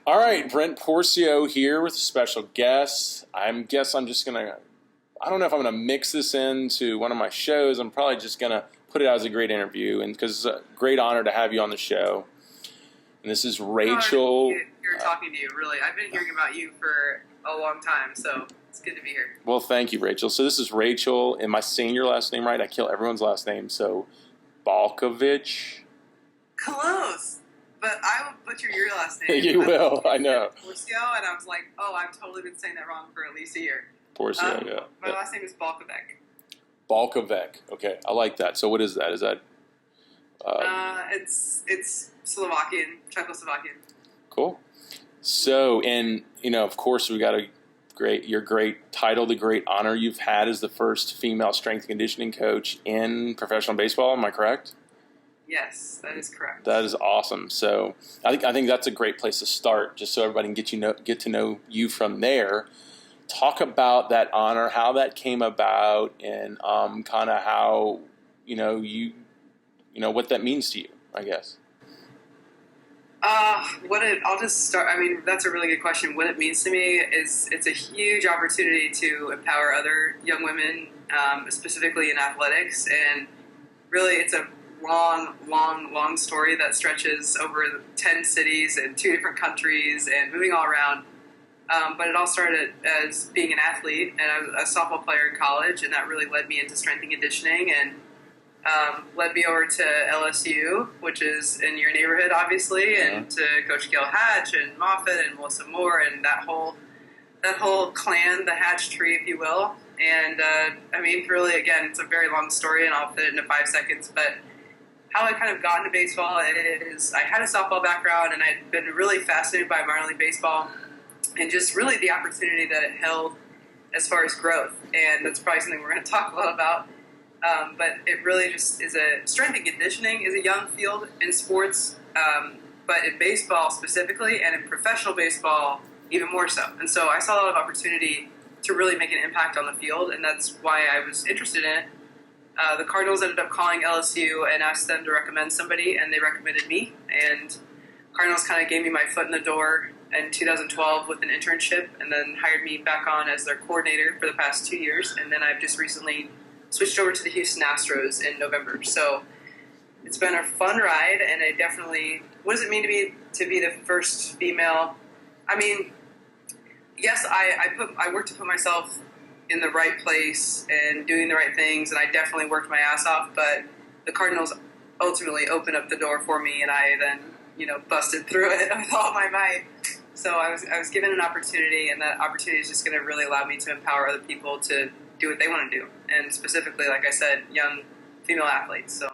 All right, Brent Porcio here with a special guest. I guess I'm just gonna. I don't know if I'm gonna mix this into one of my shows. I'm probably just gonna put it out as a great interview, and because it's a great honor to have you on the show. And this is Rachel. You're talking to you, really. I've been hearing about you for a long time, so it's good to be here. Well, thank you, Rachel. So this is Rachel. Am I saying your last name right? I kill everyone's last name. So Balkovec. Close. But I will butcher your last name. You will, I know. Porcio, and I was like, I've totally been saying that wrong for at least a year. Porcio, yeah. My last name is Balkovec. Balkovec. Okay, I like that. So what is that? Is that? It's Slovakian, Czechoslovakian. Cool. So, and of course, we got your great title, the great honor you've had as the first female strength and conditioning coach in professional baseball. Am I correct? Yes, that is correct. That is awesome. So I think that's a great place to start, just so everybody can get to know you from there. Talk about that honor, how that came about, and kind of how what that means to you, I guess. I'll just start. I mean, that's a really good question. What it means to me is it's a huge opportunity to empower other young women, specifically in athletics, and really, it's a long story that stretches over 10 cities and 2 different countries and moving all around. But it all started as being an athlete, and I was a softball player in college, and that really led me into strength and conditioning, and led me over to LSU, which is in your neighborhood, obviously, and to Coach Gail Hatch and Moffitt and Melissa Moore and that whole clan, the Hatch tree, if you will. And I mean, really, again, it's a very long story, and I'll fit it into 5 seconds, but how I kind of got into baseball is I had a softball background, and I'd been really fascinated by minor league baseball and just really the opportunity that it held as far as growth. And that's probably something we're going to talk a lot about. But it really just is strength and conditioning is a young field in sports, but in baseball specifically, and in professional baseball even more so. And so I saw a lot of opportunity to really make an impact on the field, and that's why I was interested in it. The Cardinals ended up calling LSU and asked them to recommend somebody, and they recommended me. And Cardinals kind of gave me my foot in the door in 2012 with an internship, and then hired me back on as their coordinator for the past 2 years. And then I've just recently switched over to the Houston Astros in November. So it's been a fun ride, and I definitely. What does it mean to be the first female? I mean, yes, I worked to put myself in the right place and doing the right things, and I definitely worked my ass off, but the Cardinals ultimately opened up the door for me, and I then, busted through it with all my might. So I was given an opportunity, and that opportunity is just going to really allow me to empower other people to do what they want to do, and specifically, like I said, young female athletes. So.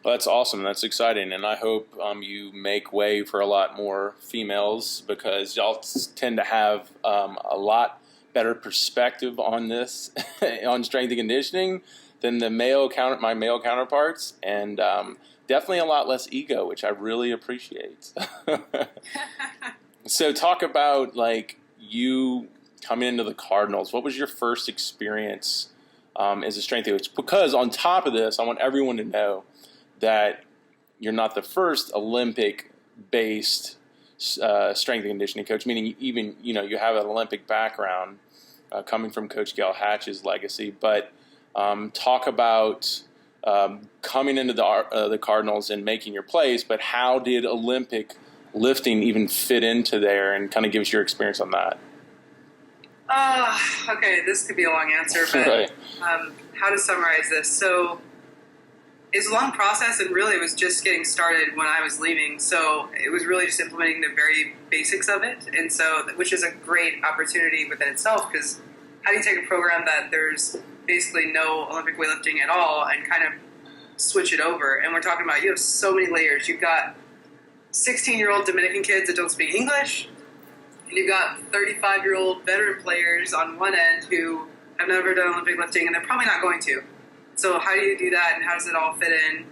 Well, that's awesome. That's exciting, and I hope you make way for a lot more females, because y'all tend to have a lot better perspective on this, on strength and conditioning, than my male counterparts, and definitely a lot less ego, which I really appreciate. So talk about you coming into the Cardinals. What was your first experience as a strength coach? Because on top of this, I want everyone to know that you're not the first Olympic-based strength and conditioning coach, meaning even you have an Olympic background coming from Coach Gail Hatch's legacy. But talk about coming into the Cardinals and making your place. But how did Olympic lifting even fit into there, and kind of give us your experience on that? Okay, this could be a long answer, but right. How to summarize this? So it's a long process, and really it was just getting started when I was leaving. So it was really just implementing the very basics of it, and so which is a great opportunity within itself, because how do you take a program that there's basically no Olympic weightlifting at all and kind of switch it over? And we're talking about, you have so many layers. You've got 16-year-old Dominican kids that don't speak English, and you've got 35-year-old veteran players on one end who have never done Olympic lifting, and they're probably not going to. So how do you do that, and how does it all fit in?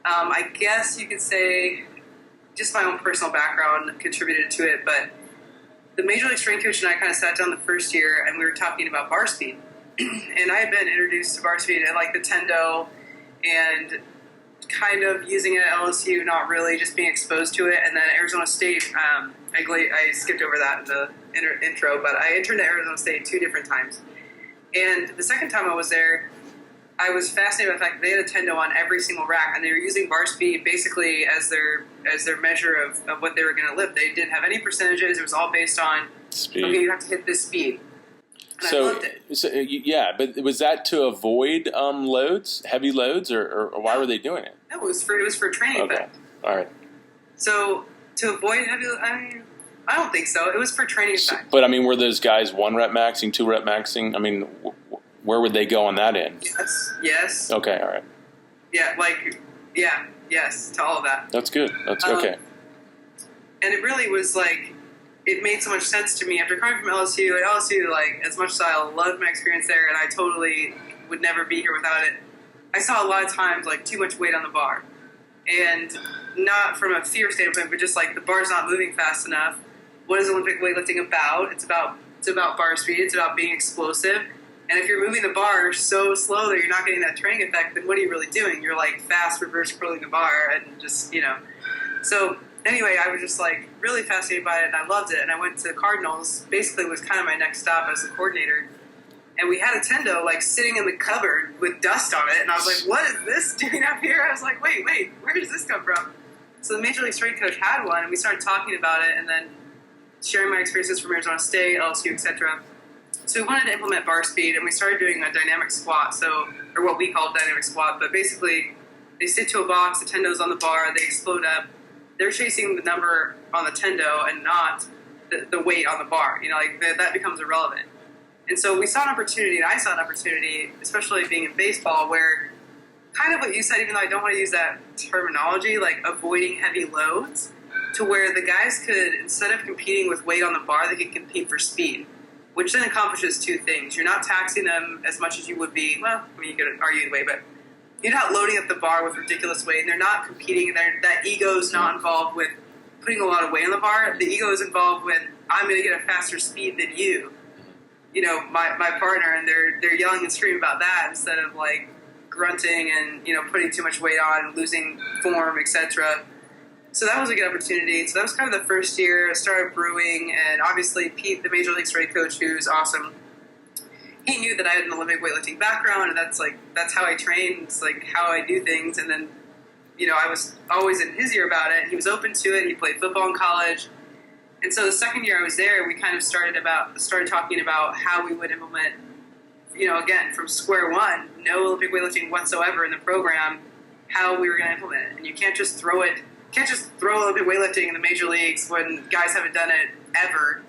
I guess you could say just my own personal background contributed to it, but the Major League Strength Coach and I kind of sat down the first year, and we were talking about bar speed. And I had been introduced to bar speed at the Tendo, and kind of using it at LSU, not really, just being exposed to it. And then Arizona State, I skipped over that in the intro, but I interned at Arizona State 2 different times. And the second time I was there, I was fascinated by the fact that they had a tendo on every single rack, and they were using bar speed basically as their measure of what they were going to lift. They didn't have any percentages. It was all based on speed. Okay, you have to hit this speed. And I loved it. So yeah, but was that to avoid heavy loads, or why were they doing it? No, it was for training effect. All right. So to avoid heavy, I don't think so. It was for training effect. But I mean, were those guys 1 rep maxing, 2 rep maxing? I mean, where would they go on that end? Yes. Okay, all right. Yeah, yes, to all of that. That's good. That's okay. And it really was it made so much sense to me after coming from LSU. At LSU, as much as I loved my experience there, and I totally would never be here without it, I saw a lot of times too much weight on the bar, and not from a fear standpoint, but just the bar's not moving fast enough. What is Olympic weightlifting about? It's about bar speed. It's about being explosive. And if you're moving the bar so slow that you're not getting that training effect, then what are you really doing? You're fast reverse curling the bar and just, So anyway, I was just really fascinated by it, and I loved it. And I went to the Cardinals. Basically, it was kind of my next stop as a coordinator. And we had a tendo sitting in the cupboard with dust on it. And I was like, what is this doing up here? I was like, wait, where does this come from? So the Major League Strength coach had one, and we started talking about it, and then sharing my experiences from Arizona State, LSU, etc. So we wanted to implement bar speed, and we started doing a dynamic squat, or what we call dynamic squat. But basically, they sit to a box, the tendo's on the bar, they explode up. They're chasing the number on the tendo and not the weight on the bar. That becomes irrelevant. And so we saw an opportunity, and I saw an opportunity, especially being in baseball, where kind of what you said, even though I don't want to use that terminology, avoiding heavy loads, to where the guys could, instead of competing with weight on the bar, they could compete for speed, which then accomplishes 2 things. You're not taxing them as much as you would be. Well, you could argue the way, but you're not loading up the bar with ridiculous weight, and they're not competing, and that ego's not involved with putting a lot of weight on the bar. The ego is involved with, I'm going to get a faster speed than you. My partner, and they're yelling and screaming about that instead of grunting and putting too much weight on and losing form, etc. So that was a good opportunity. So that was kind of the first year. I started brewing, and obviously Pete, the Major League Strength coach, who's awesome, he knew that I had an Olympic weightlifting background, and that's how I train. It's how I do things. And then, I was always in his ear about it. He was open to it. He played football in college. And so the second year I was there, we kind of started talking about how we would implement, again, from square one, no Olympic weightlifting whatsoever in the program, how we were going to implement it. And you can't just throw Olympic weightlifting in the major leagues when guys haven't done it ever,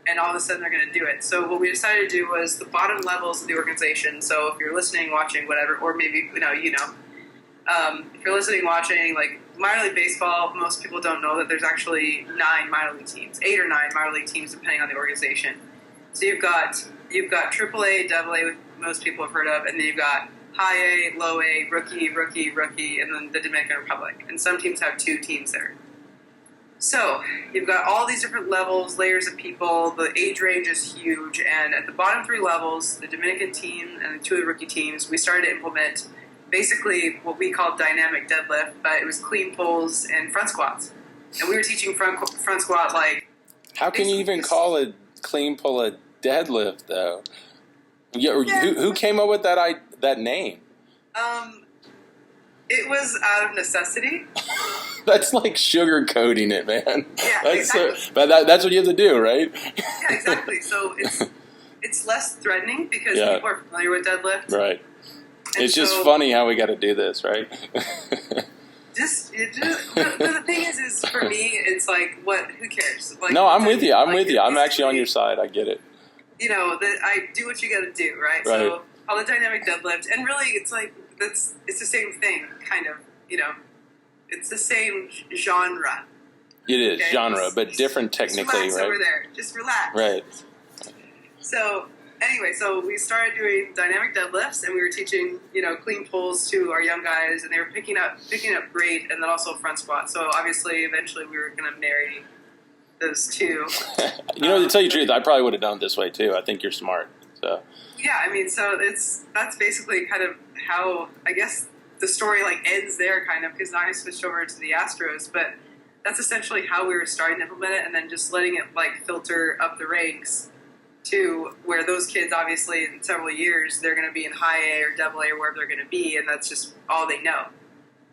and all of a sudden they're going to do it. So what we decided to do was the bottom levels of the organization. So if you're listening, watching, whatever, or maybe, if you're listening, watching, minor league baseball, most people don't know that there's actually 9 minor league teams, 8 or 9 minor league teams, depending on the organization. So you've got AAA, AA, which most people have heard of, and then you've got high A, low A, rookie, and then the Dominican Republic. And some teams have 2 teams there. So you've got all these different levels, layers of people. The age range is huge. And at the bottom 3 levels, the Dominican team and the 2 of the rookie teams, we started to implement basically what we call dynamic deadlift, but it was clean pulls and front squats. And we were teaching front squat How can you even call a clean pull a deadlift, though? Who came up with that name? It was out of necessity. That's sugarcoating it, man. Yeah, exactly. But that's what you have to do, right? Yeah, exactly. So it's less threatening because people are familiar with deadlift. Right. And it's just funny how we got to do this, right? The thing is for me, it's who cares? No, I'm with you. I'm actually on your side. I get it. I do what you got to do, right? So call it dynamic deadlift, and really, it's it's the same thing, kind of. It's the same genre. It is genre, but different technically, just relax right? Over there, just relax. Right. So anyway, so we started doing dynamic deadlifts, and we were teaching, clean pulls to our young guys, and they were picking up great, and then also front squat. So obviously, eventually, we were going to marry those 2. To tell you the truth, I probably would have done it this way too. I think you're smart. So. Yeah, so that's basically kind of how I guess the story ends there, kind of, because now I switched over to the Astros. But that's essentially how we were starting to implement it, and then just letting it like filter up the ranks to where those kids, obviously, in several years, they're going to be in high A or double A or wherever they're going to be, and that's just all they know.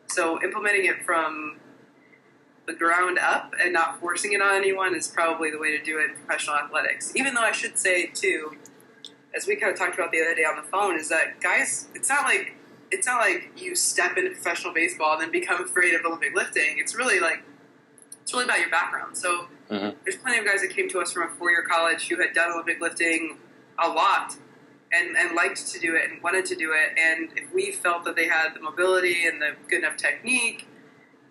So implementing it from the ground up and not forcing it on anyone is probably the way to do it in professional athletics. Even though I should say, too, as we kind of talked about the other day on the phone, is that, guys, it's not like you step into professional baseball and then become afraid of Olympic lifting. It's really about your background. So there's plenty of guys that came to us from a 4-year college who had done Olympic lifting a lot and liked to do it and wanted to do it. And if we felt that they had the mobility and the good enough technique,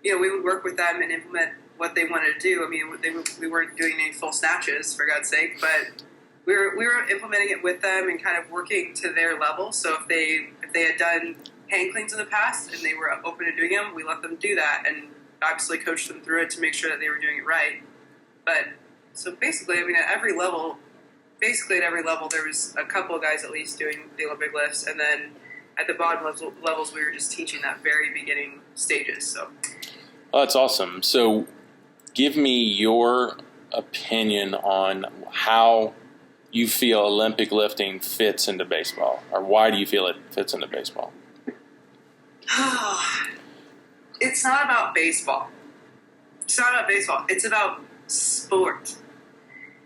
we would work with them and implement what they wanted to do. I mean, we weren't doing any full snatches, for God's sake, but we were implementing it with them and kind of working to their level. So if they had done hang cleans in the past and they were open to doing them, we let them do that and obviously coached them through it to make sure that they were doing it right. But so basically, I mean, at every level, there was a couple of guys at least doing the Olympic lifts, and then at the bottom levels, we were just teaching that very beginning stages. So, oh, that's awesome. So, give me your opinion on how you feel Olympic lifting fits into baseball, or why do you feel it fits into baseball? It's not about baseball. It's not about baseball. It's about sport.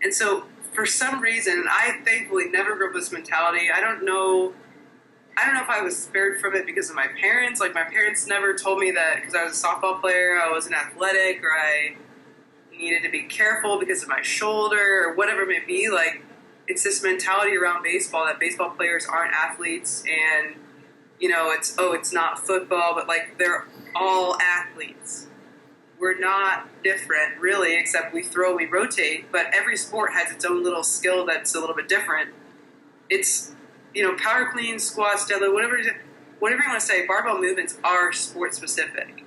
And so, for some reason, I thankfully never grew up with this mentality. I don't know if I was spared from it because of my parents. Like, my parents never told me that because I was a softball player, I wasn't athletic, or I needed to be careful because of my shoulder, or whatever it may be. Like, it's this mentality around baseball that baseball players aren't athletes, and, it's not football, but, like, they're all athletes. We're not different, really, except we throw, we rotate, but every sport has its own little skill that's a little bit different. It's, power clean, squats, deadlift, whatever you want to say, barbell movements are sport-specific.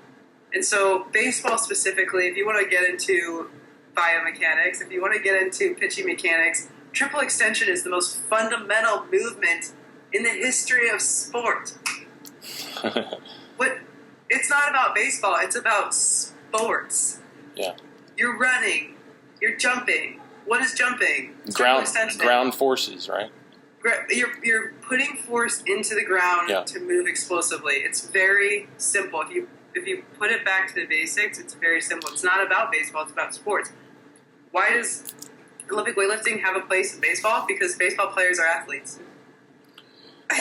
And so baseball specifically, if you want to get into biomechanics, if you want to get into pitching mechanics, triple extension is the most fundamental movement in the history of sport. But it's not about baseball, it's about sports. Yeah. You're running, you're jumping. What is jumping? Ground forces, right? You're putting force into the ground to move explosively. It's very simple. If you put it back to the basics, it's very simple. It's not about baseball, it's about sports. Why does Olympic weightlifting have a place in baseball? Because baseball players are athletes.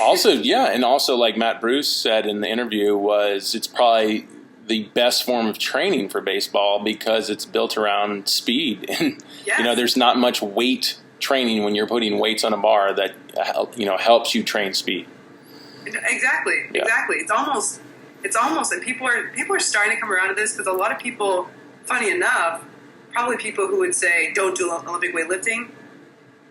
Also, and also like Matt Bruce said in the interview, it's probably the best form of training for baseball because it's built around speed. And, there's not much weight training when you're putting weights on a bar that, helps you train speed. Exactly. It's almost, and people are starting to come around to this because a lot of people, funny enough, probably people who would say, don't do Olympic weightlifting,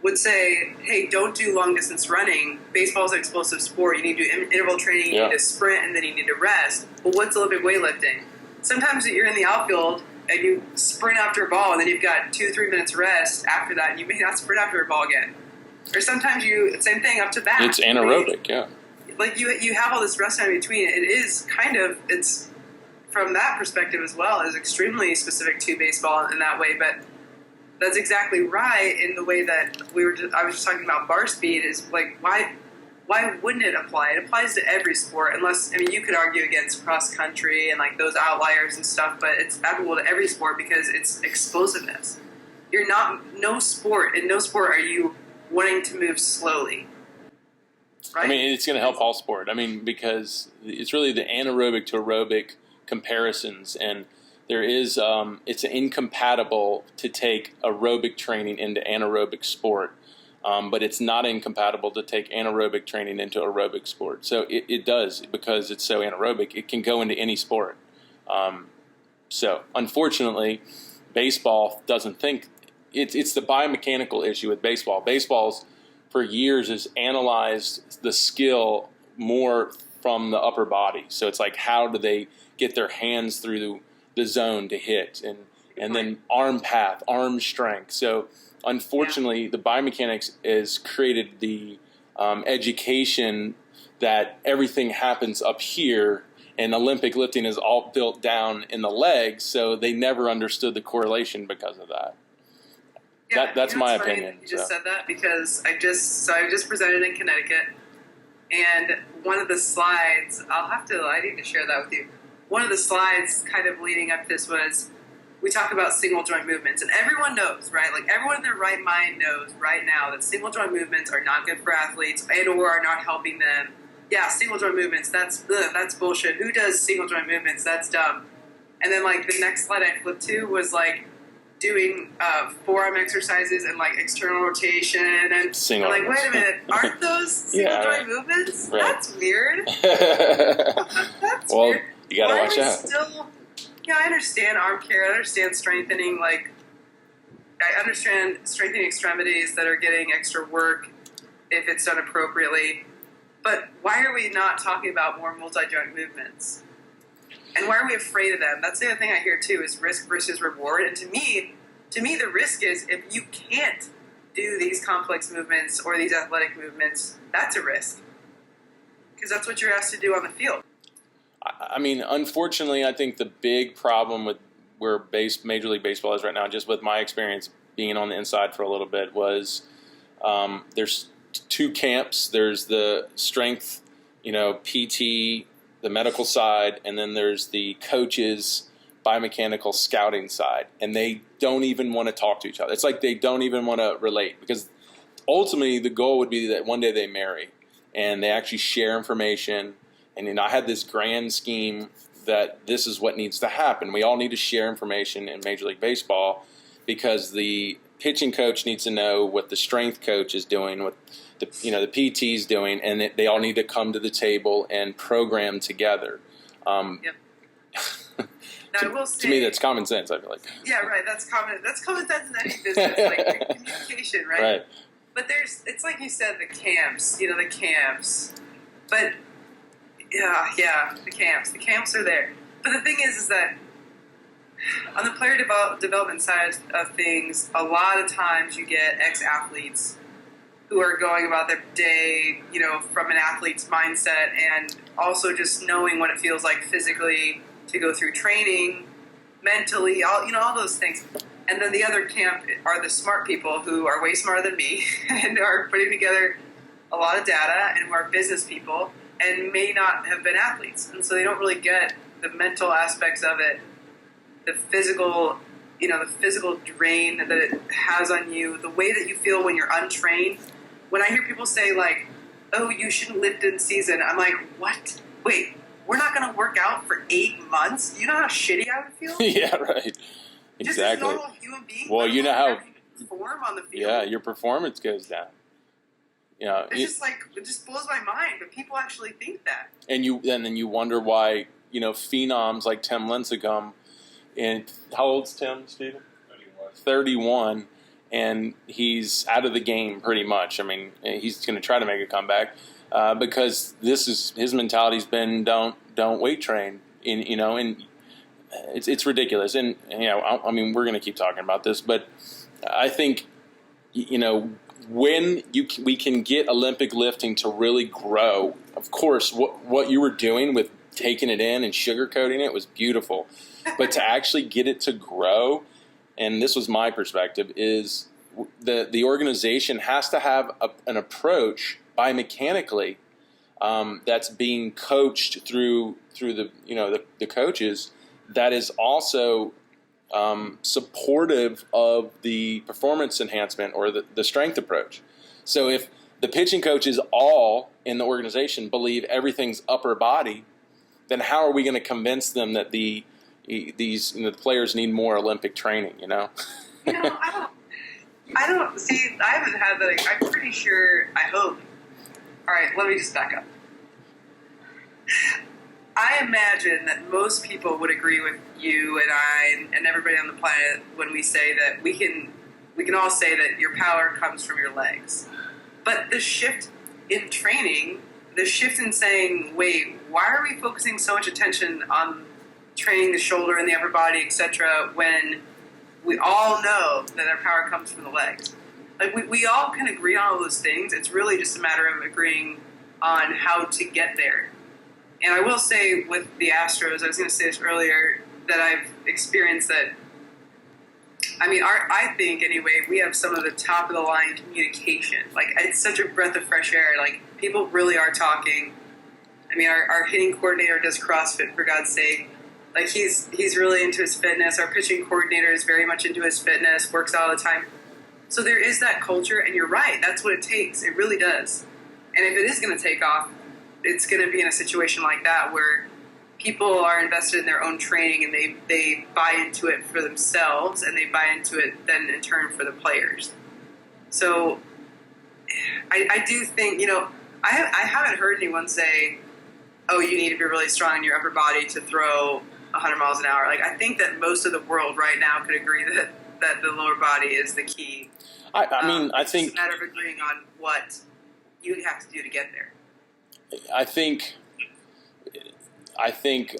would say, hey, don't do long-distance running. Baseball is an explosive sport. You need to do interval training, you need to sprint, and then you need to rest. But what's Olympic weightlifting? Sometimes you're in the outfield, and you sprint after a ball, and then you've got 2-3 minutes rest after that, and you may not sprint after a ball again. Or sometimes same thing, up to bat. It's anaerobic, Like, you have all this rest time in between. It is it's, from that perspective as well, is extremely specific to baseball in that way, but that's exactly right in the way that I was just talking about bar speed is like, why wouldn't it apply? It applies to every sport unless, you could argue against cross country and like those outliers and stuff, but it's applicable to every sport because it's explosiveness. In no sport are you wanting to move slowly. Right? It's going to help all sport. Because it's really the anaerobic to aerobic comparisons, and there is it's incompatible to take aerobic training into anaerobic sport, but it's not incompatible to take anaerobic training into aerobic sport. So it does, because it's so anaerobic, it can go into any sport. So unfortunately, baseball doesn't think it's the biomechanical issue with baseball. Baseball's for years has analyzed the skill more from the upper body. So it's like, how do they get their hands through the zone to hit, and then arm path, arm strength. So unfortunately, the biomechanics has created the education that everything happens up here, And Olympic lifting is all built down in the legs, so they never understood the correlation because of that. Yeah, That's my opinion. You just said that because I just presented in Connecticut, and one of the slides, I need to share that with you. One of the slides kind of leading up to this was, we talk about single joint movements, and everyone knows, right? Like everyone in their right mind knows right now that single joint movements are not good for athletes and or are not helping them. Yeah, single joint movements, that's bullshit. Who does single joint movements? That's dumb. And then like the next slide I flipped to was like doing forearm exercises and like external rotation, and I'm like, wait a minute, aren't those single joint movements? Right. That's weird. That's weird. You gotta watch out. I understand arm care. I understand strengthening. Like, I understand strengthening extremities that are getting extra work if it's done appropriately. But why are we not talking about more multi-joint movements? And why are we afraid of them? That's the other thing I hear too, is risk versus reward. And to me, the risk is if you can't do these complex movements or these athletic movements, that's a risk. Because that's what you're asked to do on the field. I mean, unfortunately, I think the big problem with where Major League Baseball is right now, just with my experience being on the inside for a little bit, was there's two camps. There's the strength, PT, the medical side, and then there's the coaches, biomechanical scouting side. And they don't even want to talk to each other. It's like they don't even want to relate, because ultimately the goal would be that one day they marry and they actually share information. And I had this grand scheme that this is what needs to happen. We all need to share information in Major League Baseball, because the pitching coach needs to know what the strength coach is doing, what the PT is doing, and they all need to come to the table and program together. Yep. Now, I will say, to me, that's common sense, I feel like. Yeah, right. That's common sense in any business, like communication, right? Right. But it's like you said, the camps. The camps. But yeah, the camps. The camps are there. But the thing is that on the player development side of things, a lot of times you get ex-athletes who are going about their day, from an athlete's mindset, and also just knowing what it feels like physically to go through training, mentally, all those things. And then the other camp are the smart people who are way smarter than me and are putting together a lot of data, and who are business people and may not have been athletes. And so they don't really get the mental aspects of it, the physical drain that it has on you, the way that you feel when you're untrained. When I hear people say, like, oh, you shouldn't lift in season, I'm like, what? Wait, we're not going to work out for 8 months? You know how shitty I would feel? Yeah, right. Exactly. Just as a normal human being? Well, you know how you perform on the field. Yeah, your performance goes down. It's it just blows my mind, but people actually think that. And then you wonder why, phenoms like Tim Lincecum, and how old's Tim, Steven? 31, and he's out of the game pretty much. I mean, he's going to try to make a comeback because his mentality's been don't weight train, and it's ridiculous. And I mean, we're going to keep talking about this, but I think when we can get Olympic lifting to really grow, of course, what you were doing with taking it in and sugarcoating it was beautiful. But to actually get it to grow, and this was my perspective, is the organization has to have an approach biomechanically that's being coached through the coaches that is also supportive of the performance enhancement or the strength approach. So if the pitching coaches all in the organization believe everything's upper body, then how are we going to convince them that the players need more Olympic training? I don't see. I haven't had that. I'm pretty sure. I hope. All right, let me just back up. I imagine that most people would agree with you and I and everybody on the planet when we say that we can all say that your power comes from your legs. But the shift in training, the shift in saying, wait, why are we focusing so much attention on training the shoulder and the upper body, etc., when we all know that our power comes from the legs? Like, we all can agree on all those things. It's really just a matter of agreeing on how to get there. And I will say with the Astros, I was going to say this earlier, that I've experienced that. I mean, I think anyway, we have some of the top of the line communication. Like, it's such a breath of fresh air. Like, people really are talking. I mean, our hitting coordinator does CrossFit, for God's sake. Like, he's really into his fitness. Our pitching coordinator is very much into his fitness, works out all the time. So there is that culture, and you're right. That's what it takes. It really does. And if it is going to take off, it's going to be in a situation like that where people are invested in their own training and they buy into it for themselves, and they buy into it then in turn for the players. So I do think, you know, I haven't heard anyone say, oh, you need to be really strong in your upper body to throw 100 miles an hour. Like, I think that most of the world right now could agree that the lower body is the key. I mean, I think it's a matter of agreeing on what you have to do to get there. I think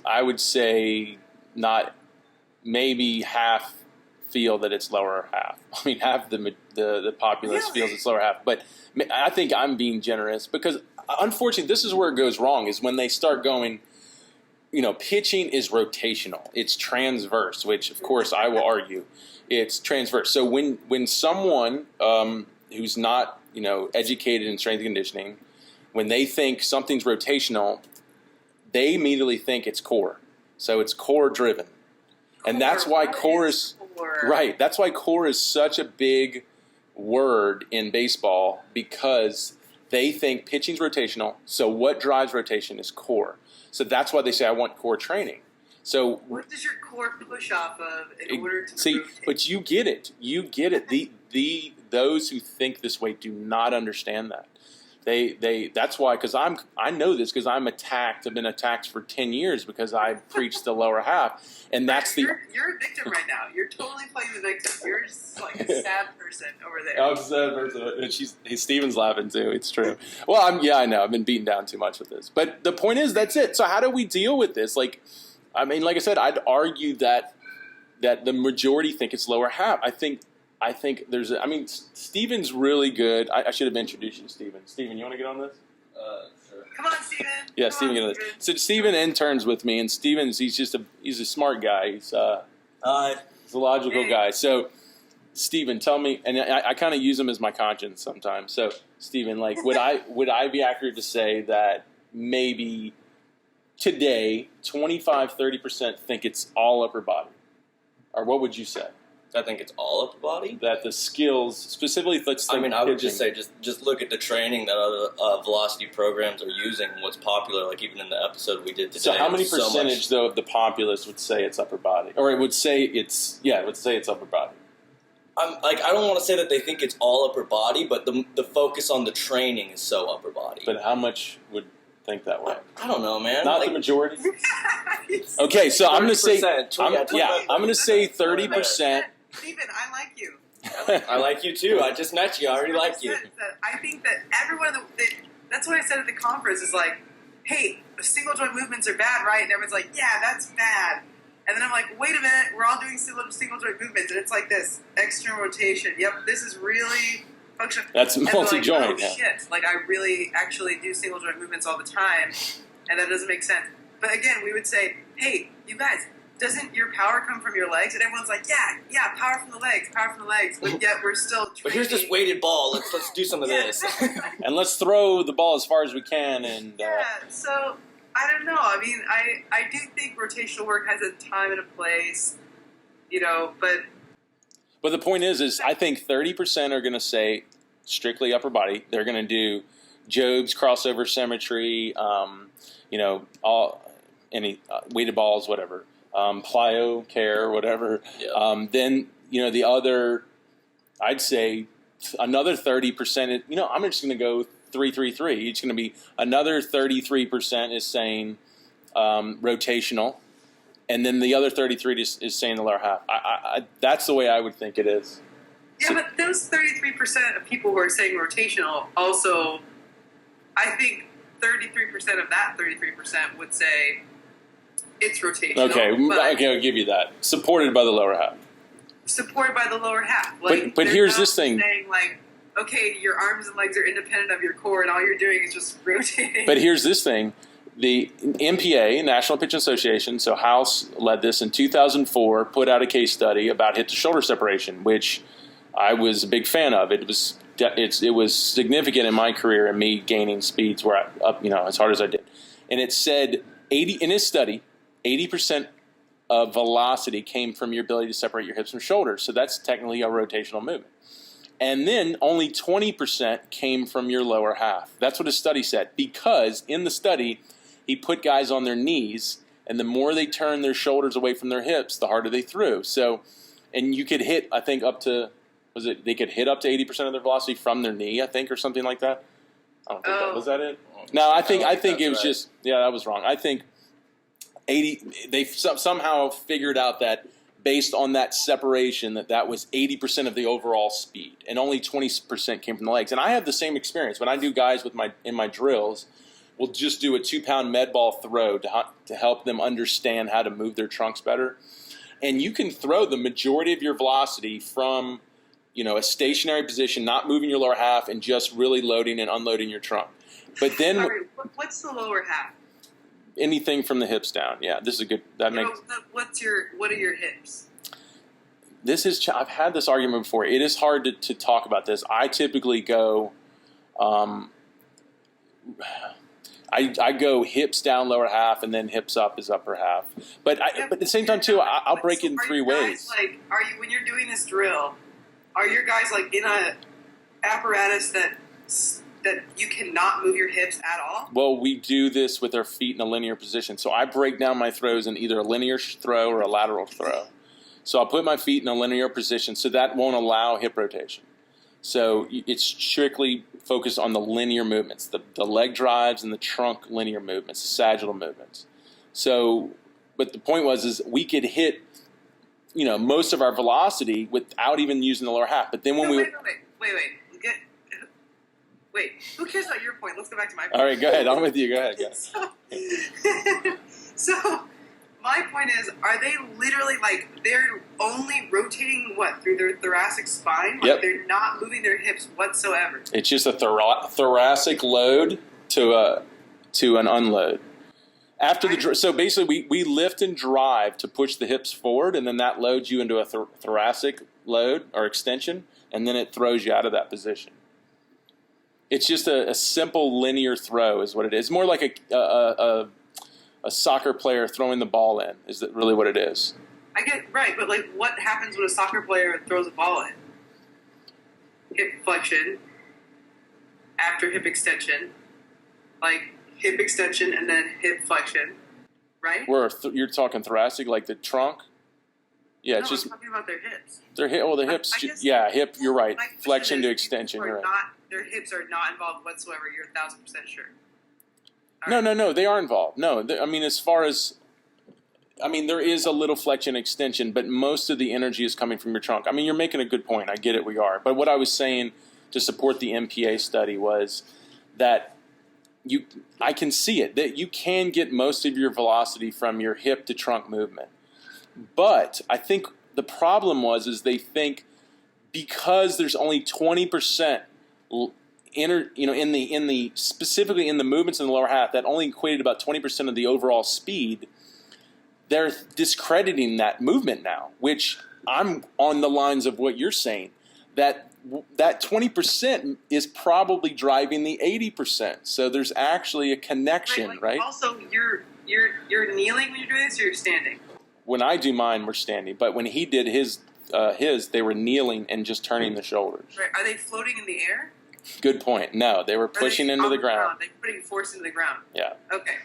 I would say not maybe half feel that it's lower half. I mean, half the populace feels it's lower half. But I think I'm being generous because, unfortunately, this is where it goes wrong, is when they start going, you know, pitching is rotational. It's transverse, which, of course, I will argue it's transverse. So when someone who's not, you know, educated in strength and conditioning, when they think something's rotational, they immediately think it's core. So it's core driven. And that's why core is right. That's why core is such a big word in baseball, because they think pitching's rotational. So what drives rotation is core. So that's why they say I want core training. So what does your core push off of in order to see? rotate? But you get it. You get it. Those who think this way do not understand that. That's why, because I know this because I'm attacked. I've been attacked for 10 years because I preach the lower half, and that's you're a victim right now. You're totally playing the victim. You're just like a sad person over there. I'm a sad person, and Steven's laughing too. It's true. Well, I know I've been beaten down too much with this, but the point is that's it. So how do we deal with this? Like, I mean, like I said, I'd argue that the majority think it's lower half. I think Steven's really good. I should have introduced you to Steven. Steven, you want to get on this? Sure. Come on, Steven. Yeah, Steven, get on this. So Steven interns with me, and Steven's he's a smart guy. He's a logical guy. So Steven, tell me, and I kind of use him as my conscience sometimes. So Steven, like, would I be accurate to say that maybe today 25-30% think it's all upper body, or what would you say? I think it's all upper body. That the skills, specifically, let's think I would just say, just look at the training that other velocity programs are using, what's popular, like even in the episode we did today. So how many percentage, though, of the populace would say it's upper body? Or it would say it's upper body. I don't want to say that they think it's all upper body, but the focus on the training is so upper body. But how much would think that way? I don't know, man. Not the majority? Okay, so I'm going to say, I'm going to say 30%. Steven, I like you. I like you too. I just met you. I already like you. I think that everyone, that's what I said at the conference, is like, hey, single joint movements are bad, right? And everyone's like, yeah, that's bad. And then I'm like, wait a minute, we're all doing single joint movements, and it's like this external rotation. Yep, this is really functional. That's multi-joint. Like, oh, shit. Like, I really actually do single joint movements all the time, and that doesn't make sense. But again, we would say, hey, you guys, doesn't your power come from your legs? And everyone's like, yeah, power from the legs. But yet we're still training. But here's this weighted ball. Let's do some of this. And let's throw the ball as far as we can. And so I don't know. I mean, I do think rotational work has a time and a place, you know, but the point is I think 30% are going to say strictly upper body. They're going to do Jobs, crossover symmetry, any weighted balls, whatever. Plyo, care, whatever. Yeah. Then, the other, I'd say another 30%, I'm just going to go 3-3-3. It's going to be another 33% is saying rotational. And then the other 33 is saying the lower half. I that's the way I would think it is. Yeah, so, but those 33% of people who are saying rotational also, I think 33% of that 33% would say it's rotational. Okay, I'll give you that. Supported by the lower half. Supported by the lower half. Like, but here's this thing. Saying like, okay, your arms and legs are independent of your core, and all you're doing is just rotating. But here's this thing. the NPA, National Pitching Association, so House led this in 2004, put out a case study about hip-to-shoulder separation, which I was a big fan of. It was significant in my career and me gaining speeds where as hard as I did. And it said in his study, 80% of velocity came from your ability to separate your hips from shoulders. So that's technically a rotational movement. And then only 20% came from your lower half. That's what his study said, because in the study, he put guys on their knees, and the more they turned their shoulders away from their hips, the harder they threw. So, and you could hit, I think, they could hit up to 80% of their velocity from their knee, I think, or something like that. I don't think was that it? No, I think it was just, that was wrong. I think 80, they somehow figured out that based on that separation, that was 80% of the overall speed, and only 20% came from the legs. And I have the same experience. When I do guys in my drills, we'll just do a 2-pound med ball throw to help them understand how to move their trunks better. And you can throw the majority of your velocity from a stationary position, not moving your lower half, and just really loading and unloading your trunk. But then, sorry, what's the lower half? Anything from the hips down. Yeah, this is a good. That makes. What are your hips? I've had this argument before. It is hard to talk about this. I typically go. I go hips down, lower half, and then hips up is upper half. But at the same time too, I'll break it in 3 ways. When you're doing this drill, are your guys in a apparatus that you cannot move your hips at all? Well, we do this with our feet in a linear position. So I break down my throws in either a linear throw or a lateral throw. So I'll put my feet in a linear position, so that won't allow hip rotation. So it's strictly focused on the linear movements, the leg drives and the trunk linear movements, the sagittal movements. So, but the point is we could hit, most of our velocity without even using the lower half. But then when Wait, who cares about your point? Let's go back to my point. All right, go ahead. I'm with you. Go ahead. So my point is, are they literally they're only rotating through their thoracic spine? Yep. They're not moving their hips whatsoever. It's just a thoracic load to an unload. So basically, we lift and drive to push the hips forward, and then that loads you into a thoracic load or extension, and then it throws you out of that position. It's just a simple linear throw is what it is. More like a soccer player throwing the ball in is that really what it is. I get right, but what happens when a soccer player throws a ball in? Hip flexion, after hip extension, hip extension and then hip flexion, right? You're talking thoracic, like the trunk? Yeah, I'm talking about their hips. Their hips. Hip. You're right. Flexion to extension. You're right. Their hips are not involved whatsoever. You're 1,000% sure. No, they are involved. No, there is a little flexion extension, but most of the energy is coming from your trunk. You're making a good point. I get it. We are. But what I was saying to support the MPA study was that I can see it, that you can get most of your velocity from your hip to trunk movement. But I think the problem is they think because there's only 20% specifically in the movements in the lower half that only equated about 20% of the overall speed, they're discrediting that movement now, which I'm on the lines of what you're saying, that 20% is probably driving the 80%. So there's actually a connection, right? Also, you're kneeling when you're doing this, or you're standing? When I do mine, we're standing. But when he did his, they were kneeling and just turning the shoulders. Right. Are they floating in the air? Good point. No, they were pushing into the ground. They're putting force into the ground. Yeah. Okay.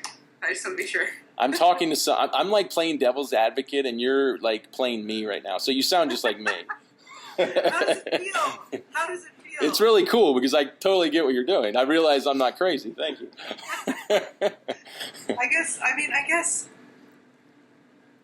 I just want to be sure. I'm talking to I'm like playing devil's advocate, and you're like playing me right now. So you sound just like me. How does it feel? It's really cool because I totally get what you're doing. I realize I'm not crazy. Thank you. I guess.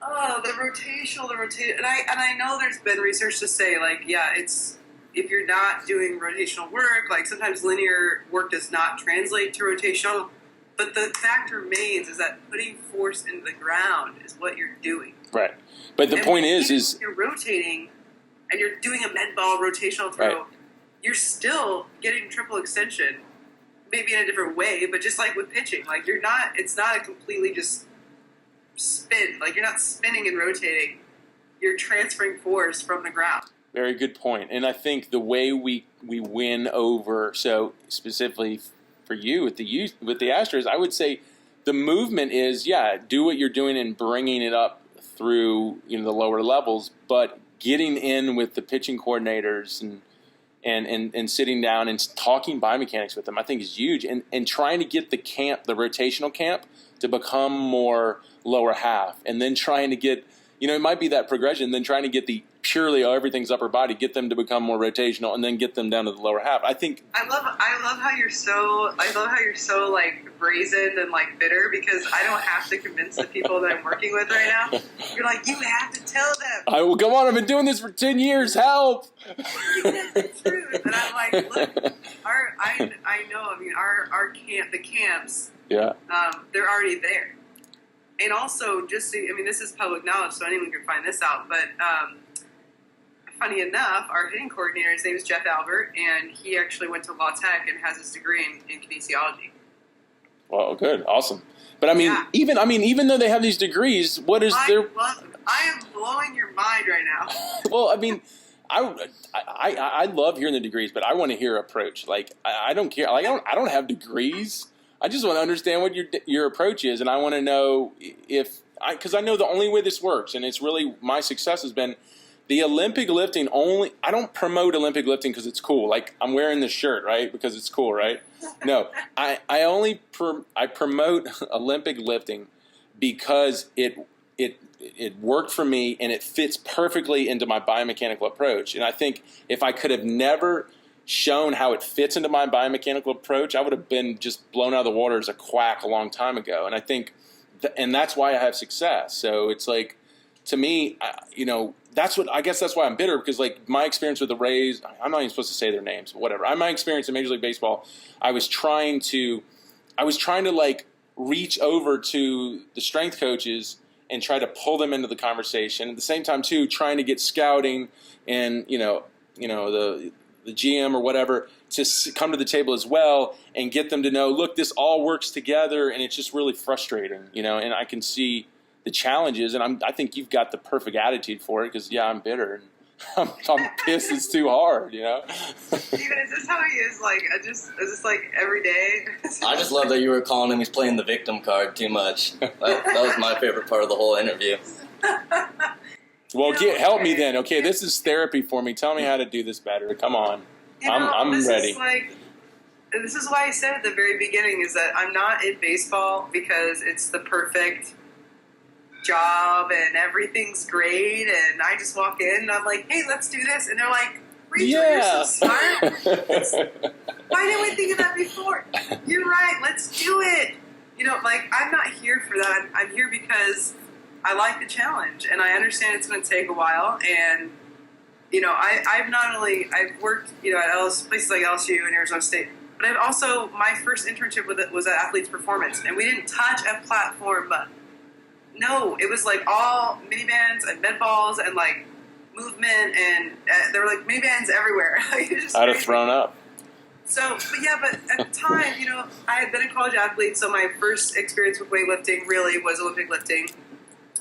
Oh, the rotational, and I know there's been research to say it's if you're not doing rotational work, sometimes linear work does not translate to rotational. But the fact remains is that putting force into the ground is what you're doing. Right. But the point is you're rotating and you're doing a med ball rotational throw, right, you're still getting triple extension maybe in a different way, but just like with pitching, like it's not a completely just spin. Like you're not spinning and rotating. You're transferring force from the ground. Very good point. And I think the way we win over, so specifically for you with the Astros, I would say the movement is, do what you're doing and bringing it up through, the lower levels, but getting in with the pitching coordinators and sitting down and talking biomechanics with them, I think is huge. And trying to get the rotational camp to become more lower half, and then trying to get, it might be that progression, then trying to get the purely everything's upper body, get them to become more rotational, and then get them down to the lower half. I think I love how you're so like brazen and like bitter, because I don't have to convince the people that I'm working with right now. You're like, you have to tell them. Come on, I've been doing this for 10 years. Help! The truth. And I'm like, look, I know. I mean, the camps. Yeah. They're already there. And also, this is public knowledge, so anyone can find this out. But funny enough, our hitting coordinator, his name is Jeff Albert, and he actually went to Law Tech and has his degree in kinesiology. Well, good, awesome. But even though they have these degrees, what is their? I am blowing your mind right now. Well, I love hearing the degrees, but I want to hear approach. Like I don't care. Like I don't have degrees. I just want to understand what your approach is, and I want to know because I know the only way this works, and it's really my success has been the Olympic lifting only. I don't promote Olympic lifting because it's cool. Like I'm wearing this shirt, right? Because it's cool, right? No, I promote Olympic lifting because it worked for me and it fits perfectly into my biomechanical approach. And I think if I could have never shown how it fits into my biomechanical approach, I would have been just blown out of the water as a quack a long time ago. And I think, and that's why I have success. So it's like, to me, that's why I'm bitter, because like my experience with the Rays, I'm not even supposed to say their names, but whatever. My experience in Major League Baseball, I was trying to like reach over to the strength coaches and try to pull them into the conversation. At the same time, too, trying to get scouting and the GM or whatever to come to the table as well and get them to know, look, this all works together, and it's just really frustrating, and I can see the challenges, and I think you've got the perfect attitude for it, because I'm bitter and I'm pissed it's too hard, Steven, is this how he is? Like, is this like every day? I just love that you were calling him. He's playing the victim card too much. That was my favorite part of the whole interview. Well, help me then. Okay, this is therapy for me. Tell me how to do this better. Come on, I'm ready. This is why I said at the very beginning is that I'm not in baseball because it's the perfect job and everything's great, and I just walk in and I'm like, hey, let's do this, and they're like, Rachel, you're so smart. Why didn't we think of that before? You're right, let's do it. I'm not here for that. I'm here because I like the challenge, and I understand it's going to take a while, and I've worked at places like LSU and Arizona State, but I've also, my first internship with it was at Athletes Performance, and we didn't touch a platform. No, it was like all mini bands and med balls and like movement, and there were like mini bands everywhere. I'd have thrown up. So, but at the time, I had been a college athlete, so my first experience with weightlifting really was Olympic lifting.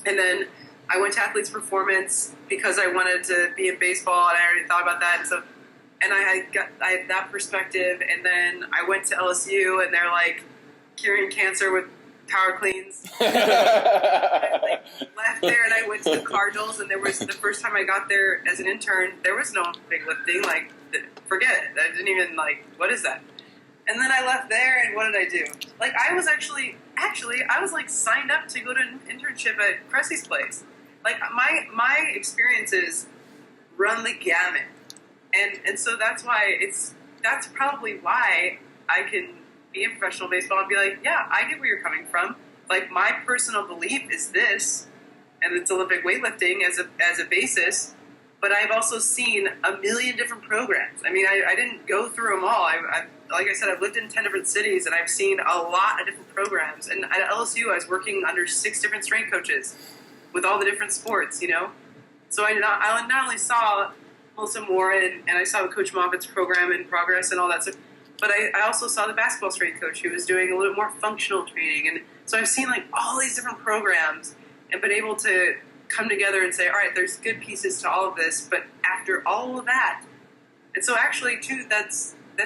And then I went to Athletes Performance because I wanted to be in baseball, and I already thought about that. And I had that perspective, and then I went to LSU, and they're like curing cancer with power cleans. I left there and I went to the Cardinals, and there was the first time I got there as an intern, there was no big lifting. Like, forget it. I didn't even what is that? And then I left there, and what did I do? Like, I was actually I was like signed up to go to an internship at Cressy's place. Like, my experiences run the gamut, and so that's probably why I can be in professional baseball and be like, yeah, I get where you're coming from. Like, my personal belief is this, and it's Olympic weightlifting as a basis, but I've also seen a million different programs. I mean, I didn't go through them all. Like I said, I've lived in 10 different cities, and I've seen a lot of different programs. And at LSU, I was working under 6 different strength coaches with all the different sports, So I not only saw Melissa Moore, and I saw Coach Moffitt's program in progress and all that stuff, but I also saw the basketball strength coach who was doing a little more functional training. And so I've seen like all these different programs and been able to come together and say, all right, there's good pieces to all of this, but after all of that, and so actually too, that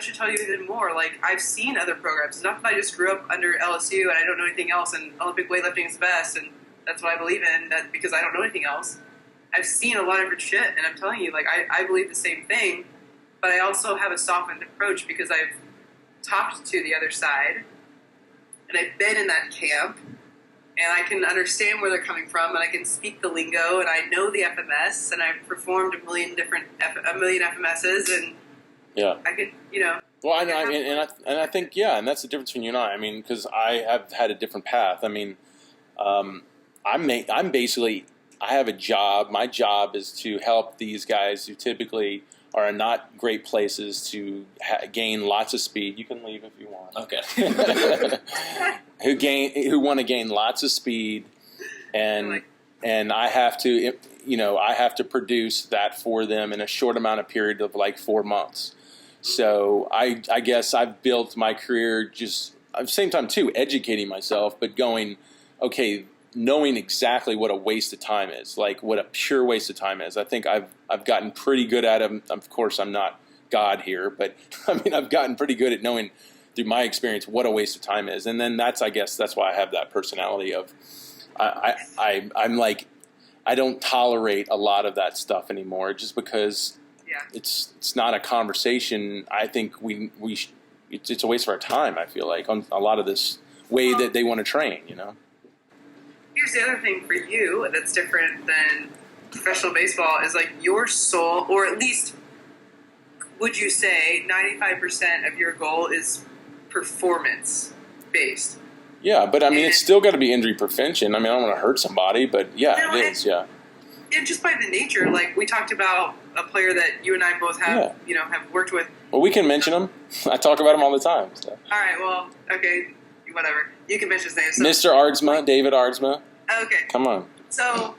should tell you even more. Like, I've seen other programs. It's not that I just grew up under LSU and I don't know anything else, and Olympic weightlifting is the best, and that's what I believe in, that because I don't know anything else. I've seen a lot of different shit, and I'm telling you, like, I believe the same thing, but I also have a softened approach because I've talked to the other side, and I've been in that camp, and I can understand where they're coming from, and I can speak the lingo, and I know the FMS, and I've performed a million FMSs, and Yeah. I could, you know. Well, I think, yeah, and that's the difference between you and I. I mean, because I have had a different path. I mean, I'm basically, I have a job. My job is to help these guys who typically are in not great places to gain lots of speed. You can leave if you want. Okay. who want to gain lots of speed, and I have to, I have to produce that for them in a short amount of period of like 4 months. So I guess I've built my career just at the same time too, educating myself, but going, okay, knowing exactly what a waste of time is, like what a pure waste of time is. I think I've gotten pretty good at it. Of course, I'm not God here, but I mean, I've gotten pretty good at knowing through my experience what a waste of time is. And then I guess that's why I have that personality of I'm like, I don't tolerate a lot of that stuff anymore, just because it's not a conversation. I think it's a waste of our time. I feel like on a lot of this way that they want to train. Here's the other thing for you that's different than professional baseball is like your soul, or at least would you say 95% of your goal is performance based? Yeah, but I mean, it's still got to be injury prevention. I mean, I don't want to hurt somebody, but yeah, it is. Yeah. And just by the nature, like we talked about a player that you and I both have, have worked with. Well, we can mention him. I talk about him all the time. So. All right. Well, okay, whatever. You can mention his name. So, Mr. Argsma, David Argsma. Okay. Come on. So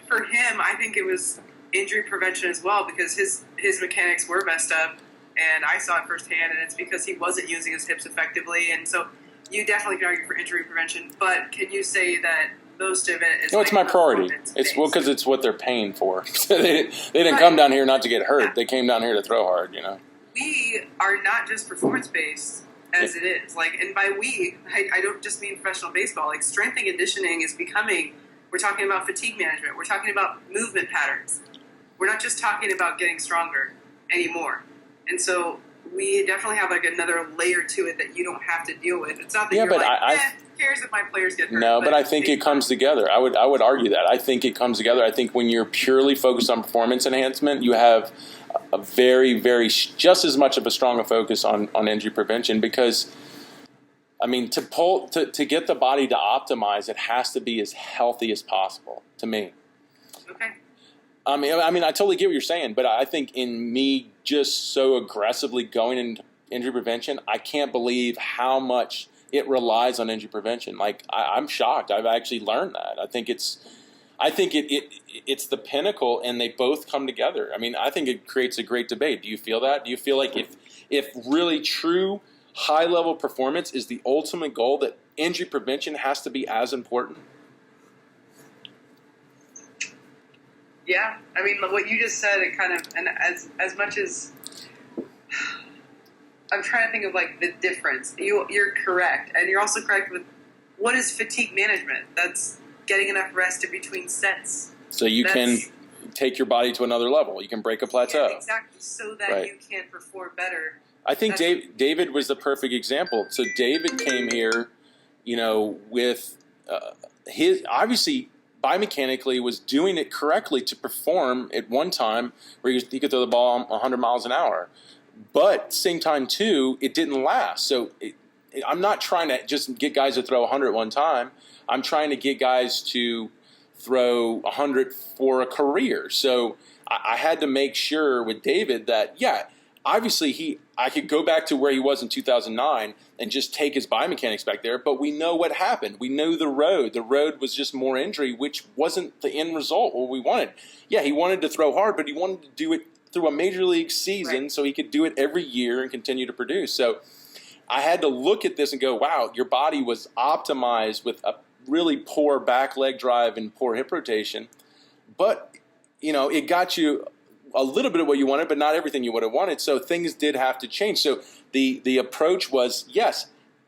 for him, I think it was injury prevention as well, because his mechanics were messed up, and I saw it firsthand, and it's because he wasn't using his hips effectively. And so you definitely can argue for injury prevention, but can you say that most of it is? No, it's my priority. It's because it's what they're paying for. they didn't come down here not to get hurt. They came down here to throw hard. We are not just performance based as it is. Like, and by we, I don't just mean professional baseball. Like, strength and conditioning is becoming. We're talking about fatigue management. We're talking about movement patterns. We're not just talking about getting stronger anymore. And so we definitely have like another layer to it that you don't have to deal with. It's not that you're but like, who cares if my players get hurt? No, but I think it comes together. I would argue that. I think it comes together. I think when you're purely focused on performance enhancement, you have a very, very, just as much of a strong focus on injury prevention, because, I mean, to get the body to optimize, it has to be as healthy as possible, to me. Okay. I mean, I totally get what you're saying, but I think in me just so aggressively going into injury prevention, I can't believe how much it relies on injury prevention. Like, I'm shocked. I've actually learned that. I think it's the pinnacle, and they both come together. I mean, I think it creates a great debate. Do you feel that? Do you feel like if really true high-level performance is the ultimate goal, that injury prevention has to be as important? Yeah, I mean, what you just said, it kind of, and as much as I'm trying to think of like the difference. You're correct, and you're also correct with what is fatigue management. That's getting enough rest in between sets. So you can take your body to another level. You can break a plateau. Yeah, exactly, so that you can perform better. I think David was the perfect example. So David came here, with his obviously biomechanically was doing it correctly to perform at one time where he could throw the ball 100 miles an hour. But at the same time, too, it didn't last. So I'm not trying to just get guys to throw 100 at one time. I'm trying to get guys to throw 100 for a career. So I had to make sure with David that, obviously I could go back to where he was in 2009 and just take his biomechanics back there, but we know what happened. We know the road. The road was just more injury, which wasn't the end result, what we wanted. Yeah, he wanted to throw hard, but he wanted to do it through a major league season Right. so he could do it every year and continue to produce. So I had to look at this and go, wow, your body was optimized with a really poor back leg drive and poor hip rotation. But, it got you a little bit of what you wanted, but not everything you would have wanted. So things did have to change. So the approach was, yes,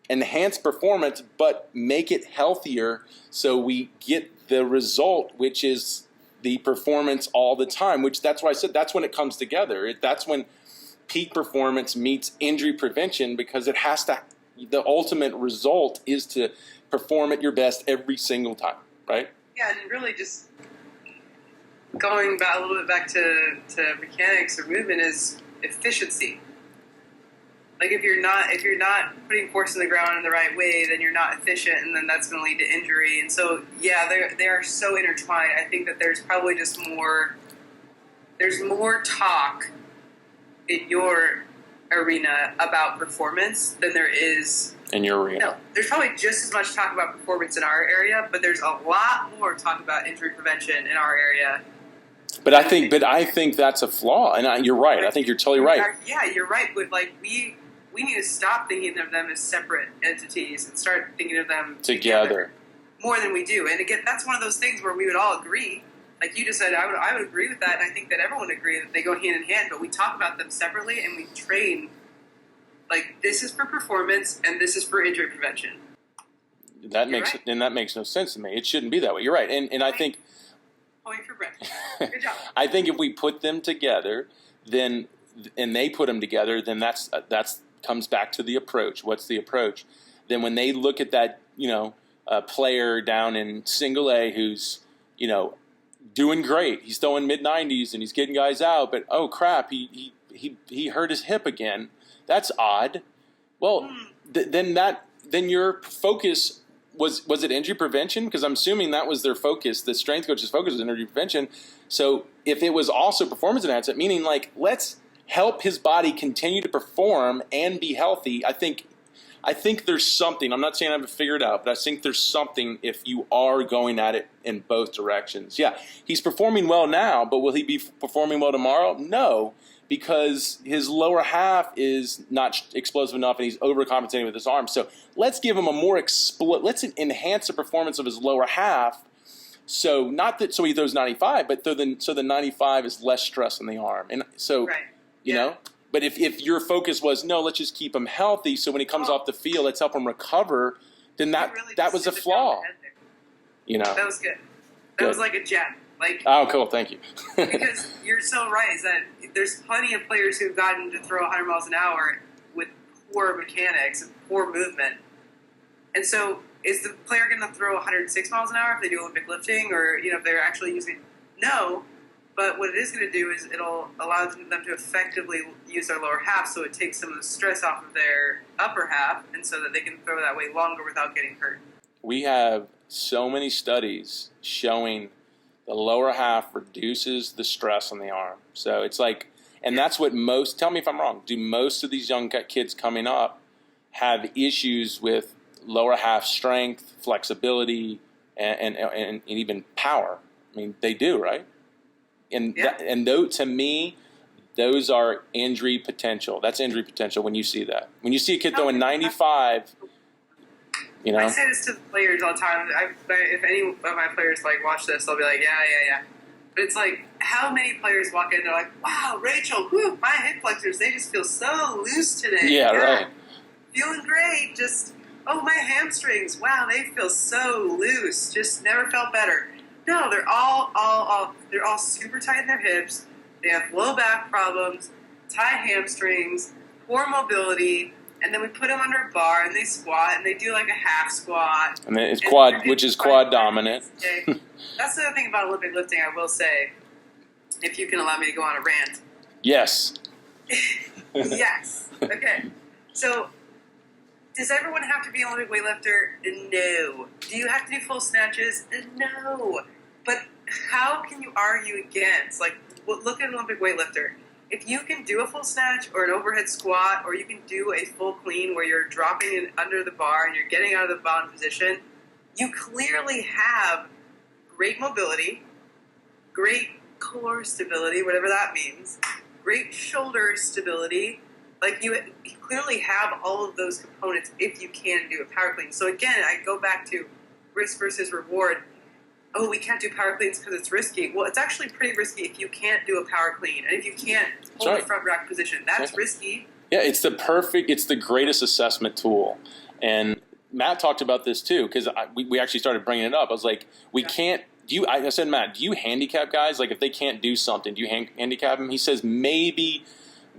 enhance performance, but make it healthier so we get the result, which is the performance all the time, which that's why I said that's when it comes together. That's when peak performance meets injury prevention, because it has to, the ultimate result is to perform at your best every single time, right? Yeah, and really just going back a little bit back to mechanics or movement is efficiency. Like if you're not putting force in the ground in the right way, then you're not efficient, and then that's going to lead to injury. And so, yeah, they are so intertwined. I think that there's probably just there's more talk in your arena about performance than there is in your arena. No, there's probably just as much talk about performance in our area, but there's a lot more talk about injury prevention in our area. But I think that's a flaw, and you're right. I think you're totally right. Yeah, you're right. But we need to stop thinking of them as separate entities and start thinking of them together more than we do. And again, that's one of those things where we would all agree. Like you just said, I would agree with that, and I think that everyone would agree that they go hand in hand. But we talk about them separately, and we train. Like, this is for performance, and this is for injury prevention. That makes no sense to me. It shouldn't be that way. You're right, and I think. Point for Brent. Good job. I think if we put them together, and they put them together, then that's comes back to the approach. What's the approach? Then when they look at that, player down in single A who's, doing great, he's throwing mid-90s and he's getting guys out, but oh crap, he hurt his hip again. That's odd. Well, then your focus was it injury prevention? Because I'm assuming that was their focus. The strength coach's focus was injury prevention. So if it was also performance enhancement, meaning like let's help his body continue to perform and be healthy, I think there's something. I'm not saying I haven't figured it out, but I think there's something if you are going at it in both directions. Yeah, he's performing well now, but will he be performing well tomorrow? No, because his lower half is not explosive enough and he's overcompensating with his arm. So let's give him a more let's enhance the performance of his lower half. So so he throws 95, but so the 95 is less stress on the arm. And so, right. you know, but if your focus was, no, let's just keep him healthy so when he comes off the field, let's help him recover, then that was a flaw. That was good. That was like a gem. Oh, cool. Thank you. Because you're so right, is that there's plenty of players who've gotten to throw 100 miles an hour with poor mechanics and poor movement. And so is the player going to throw 106 miles an hour if they do Olympic lifting or, if they're actually using it? No. But what it is going to do is it'll allow them to effectively use their lower half so it takes some of the stress off of their upper half and so that they can throw that way longer without getting hurt. We have so many studies showing the lower half reduces the stress on the arm. So it's like, and that's what tell me if I'm wrong, do most of these young kids coming up have issues with lower half strength, flexibility, and even power? I mean, they do, right? And to me, those are injury potential. That's injury potential when you see that. When you see a kid throwing 95, I say this to the players all the time. If any of my players watch this, they'll be like, yeah. But it's like, how many players walk in, they're like, wow, Rachel, whew, my hip flexors, they just feel so loose today. Yeah, right. Feeling great. Just, my hamstrings, wow, they feel so loose. Just never felt better. No, they're all super tight in their hips. They have low back problems, tight hamstrings, poor mobility, and then we put them under a bar and they squat and they do like a half squat. And then it's quad, which is quad dominant. That's the other thing about Olympic lifting, I will say, if you can allow me to go on a rant. Yes. Yes. Okay. So, does everyone have to be an Olympic weightlifter? No. Do you have to do full snatches? No. But how can you argue against? Look at an Olympic weightlifter. If you can do a full snatch or an overhead squat, or you can do a full clean where you're dropping it under the bar and you're getting out of the bottom position, you clearly have great mobility, great core stability, whatever that means, great shoulder stability. Like you clearly have all of those components if you can do a power clean. So again, I go back to risk versus reward. Oh, we can't do power cleans because it's risky. Well, it's actually pretty risky if you can't do a power clean. And if you can't hold the front rack position, that's risky. Yeah, it's the greatest assessment tool. And Matt talked about this too, because we actually started bringing it up. I was like, I said, Matt, do you handicap guys? Like if they can't do something, do you handicap them? He says maybe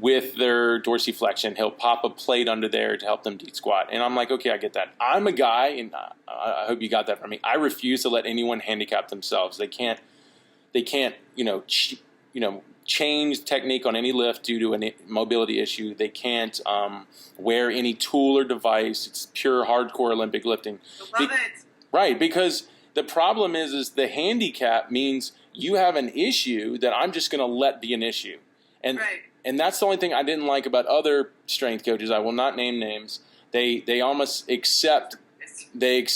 with their dorsiflexion, he'll pop a plate under there to help them deep squat. And I'm like, okay, I get that. I'm a guy, and I hope you got that from me. I refuse to let anyone handicap themselves. They can't, change technique on any lift due to a mobility issue. They can't wear any tool or device. It's pure hardcore Olympic lifting. I love it. Right, because the problem is the handicap means you have an issue that I'm just going to let be an issue. And that's the only thing I didn't like about other strength coaches. I will not name names. They almost accept they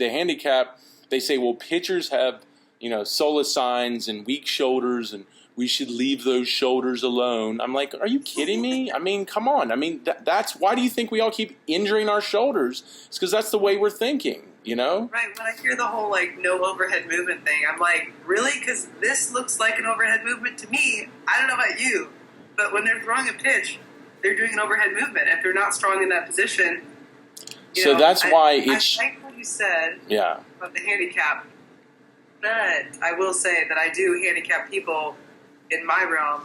handicap. They say, well, pitchers have soleus signs and weak shoulders, and we should leave those shoulders alone. I'm like, are you kidding me? I mean, come on. I mean, that's why do you think we all keep injuring our shoulders? It's because that's the way we're thinking. Right. When I hear the whole no overhead movement thing, I'm like, really? Because this looks like an overhead movement to me. I don't know about you. But when they're throwing a pitch, they're doing an overhead movement. If they're not strong in that position, that's why it's. I like what you said about the handicap, but I will say that I do handicap people in my realm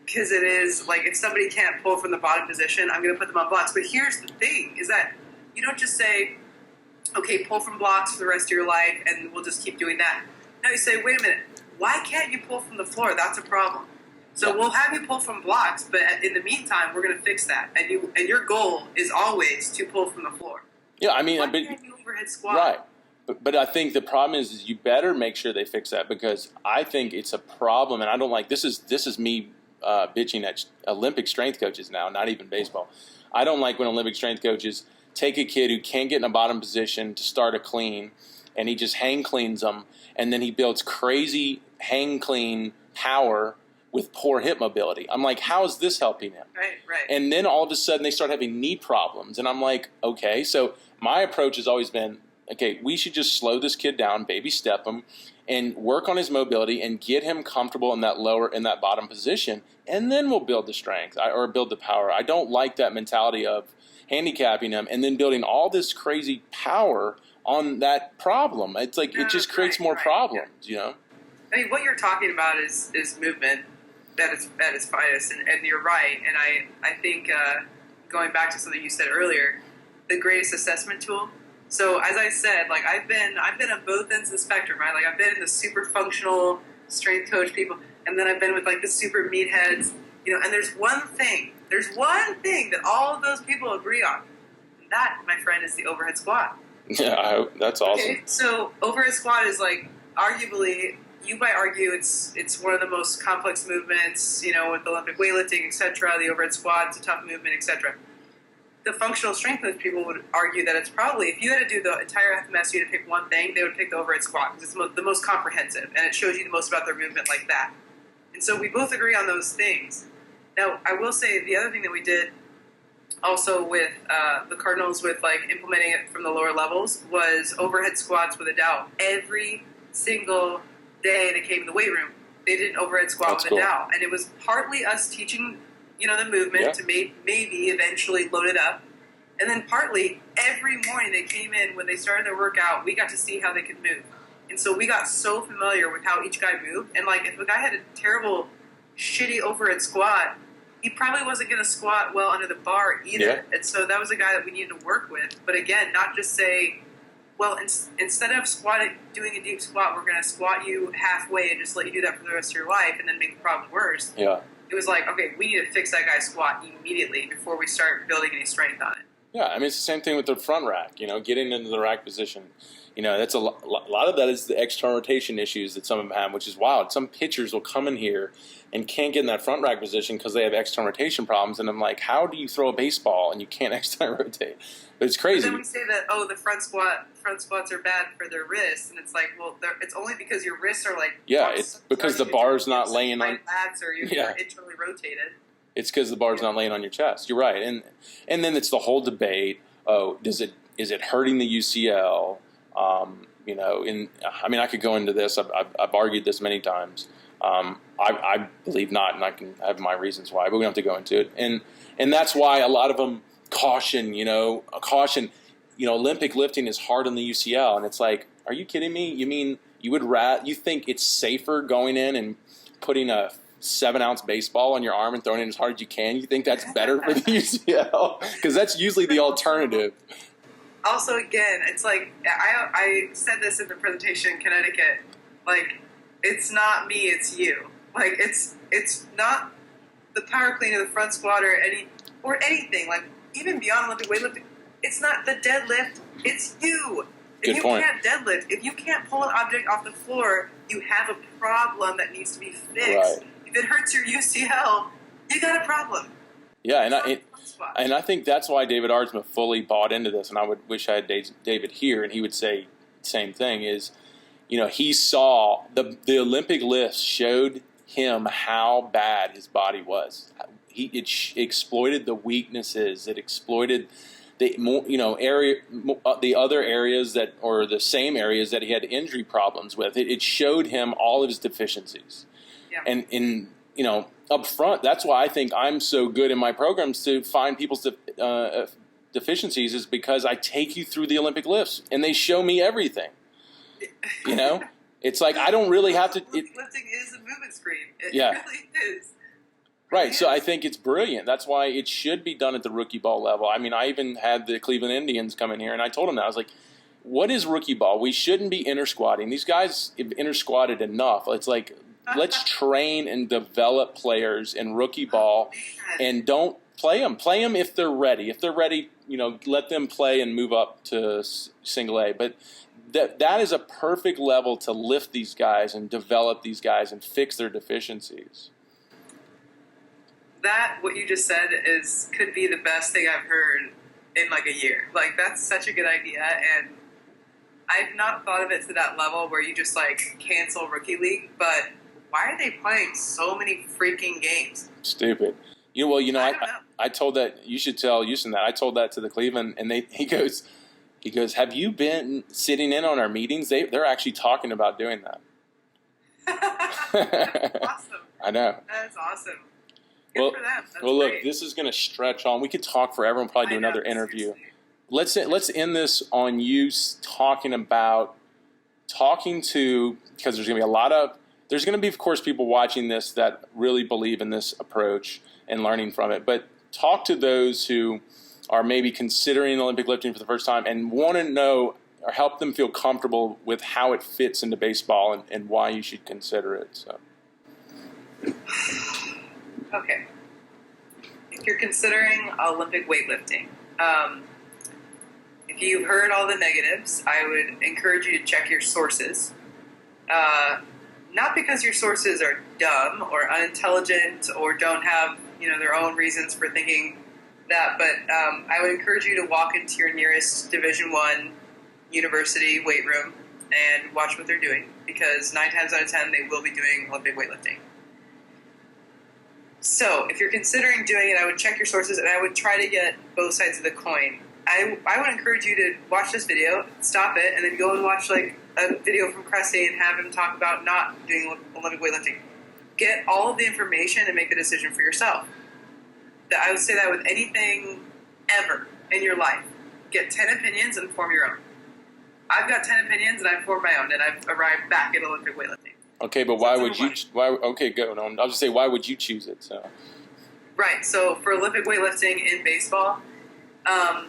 because it is like if somebody can't pull from the bottom position, I'm going to put them on blocks. But here's the thing: is that you don't just say, "Okay, pull from blocks for the rest of your life," and we'll just keep doing that. No, you say, "Wait a minute, why can't you pull from the floor? That's a problem." So we'll have you pull from blocks, but in the meantime, we're going to fix that. And your goal is always to pull from the floor. Yeah, I mean, why can't you overhead squat? Right. But I think the problem is you better make sure they fix that, because I think it's a problem, and I don't like this is me bitching at Olympic strength coaches now, not even baseball. I don't like when Olympic strength coaches take a kid who can't get in a bottom position to start a clean, and he just hang cleans them, and then he builds crazy hang clean power with poor hip mobility. I'm like, how is this helping him? Right. And then all of a sudden they start having knee problems. And I'm like, okay. So my approach has always been, okay, we should just slow this kid down, baby step him, and work on his mobility and get him comfortable in that bottom position. And then we'll build the strength or build the power. I don't like that mentality of handicapping him and then building all this crazy power on that problem. It's like, it just creates more problems, I mean, what you're talking about is movement. That is finest, and you're right. And I think going back to something you said earlier, the greatest assessment tool. So as I said, like I've been on both ends of the spectrum, right? Like I've been in the super functional strength coach people, and then I've been with like the super meatheads, And there's one thing that all of those people agree on, and that, my friend, is the overhead squat. Yeah, that's awesome. Okay, so overhead squat is like arguably. You might argue it's one of the most complex movements, with Olympic weightlifting, etc. The overhead squat, it's a tough movement, etc. The functional strength coach people would argue that it's probably, if you had to do the entire FMS, you had to pick one thing, they would pick the overhead squat because it's the most comprehensive, and it shows you the most about their movement like that. And so we both agree on those things. Now, I will say the other thing that we did also with the Cardinals with like implementing it from the lower levels was overhead squats with a dowel. Every single day they came in the weight room, they did an overhead squat with a dowel, and it was partly us teaching, the movement to maybe eventually load it up, and then partly every morning they came in when they started their workout, we got to see how they could move, and so we got so familiar with how each guy moved, and like if a guy had a terrible, shitty overhead squat, he probably wasn't going to squat well under the bar either, and so that was a guy that we needed to work with, but again, not just say, well, instead of doing a deep squat, we're going to squat you halfway and just let you do that for the rest of your life and then make the problem worse. Yeah. It was like, okay, we need to fix that guy's squat immediately before we start building any strength on it. Yeah, I mean, it's the same thing with the front rack, getting into the rack position. That's a lot of that is the external rotation issues that some of them have, which is wild. Some pitchers will come in here and can't get in that front rack position because they have external rotation problems. And I'm like, how do you throw a baseball and you can't external rotate? But it's crazy. But then we say that, the front squats are bad for their wrists. And it's like, well, it's only because your wrists are like... Yeah, it's because the bar's not laying on... Lats or you're internally rotated. It's because the bar's not laying on your chest. You're right. And then it's the whole debate. Oh, is it hurting the UCL? I could go into this. I've argued this many times. I believe not, and I can have my reasons why, but we don't have to go into it. And that's why a lot of them caution. Olympic lifting is hard on the UCL, and it's like, are you kidding me? You mean you think it's safer going in and putting a 7-ounce baseball on your arm and throwing it as hard as you can? You think that's better for the UCL? Because that's usually the alternative. Also, again, it's like, I said this in the presentation in Connecticut, like, it's not me, it's you. Like, it's not the power clean or the front squat or anything. Like, even beyond Olympic weightlifting, it's not the deadlift, it's you. If you can't deadlift, if you can't pull an object off the floor, you have a problem that needs to be fixed. Right. If it hurts your UCL, you got a problem. Yeah, and I think that's why David Ardsma fully bought into this, and I would wish I had David here, and he would say the same thing, is, he saw the Olympic lifts showed him how bad his body was. It exploited the weaknesses. It exploited the other areas or the same areas that he had injury problems with. It showed him all of his deficiencies. Yeah. And up front, that's why I think I'm so good in my programs to find people's deficiencies, is because I take you through the Olympic lifts and they show me everything. It's like I don't really have to. Lifting is a movement screen. It really is. Right, so I think it's brilliant. That's why it should be done at the rookie ball level. I mean, I even had the Cleveland Indians come in here, and I told them that. I was like, what is rookie ball? We shouldn't be inter-squatting. These guys have inter-squatted enough. It's like, let's train and develop players in rookie ball, and don't play them. Play them if they're ready. If they're ready, let them play and move up to single A. But that is a perfect level to lift these guys and develop these guys and fix their deficiencies. That, what you just said, could be the best thing I've heard in like a year. Like, that's such a good idea, and I've not thought of it to that level where you just like cancel Rookie League, but why are they playing so many freaking games? Stupid. I told that, you should tell Houston that. I told that to the Cleveland, and he goes, have you been sitting in on our meetings? They're actually talking about doing that. That's awesome. I know. That's awesome. Good for them. That's look, great. This is going to stretch on. We could talk forever and probably do another interview. Seriously. Let's end this on you talking to, because there's going to be there's going to be, of course, people watching this that really believe in this approach and learning from it. But talk to those who are maybe considering Olympic lifting for the first time and want to know or help them feel comfortable with how it fits into baseball and why you should consider it. So. Okay. If you're considering Olympic weightlifting, if you've heard all the negatives, I would encourage you to check your sources. Not because your sources are dumb or unintelligent or don't have their own reasons for thinking that, but I would encourage you to walk into your nearest Division I university weight room and watch what they're doing, because 9 times out of 10 they will be doing Olympic weightlifting. So if you're considering doing it, I would check your sources and I would try to get both sides of the coin. I would encourage you to watch this video, stop it, and then go and watch like a video from Cressy and have him talk about not doing Olympic weightlifting. Get all of the information and make the decision for yourself. I would say that with anything ever in your life. Get 10 opinions and form your own. I've got 10 opinions and I've formed my own, and I've arrived back at Olympic weightlifting. Okay, but why would you? Okay, go. No, I'll just say, why would you choose it? So. Right. So for Olympic weightlifting in baseball, I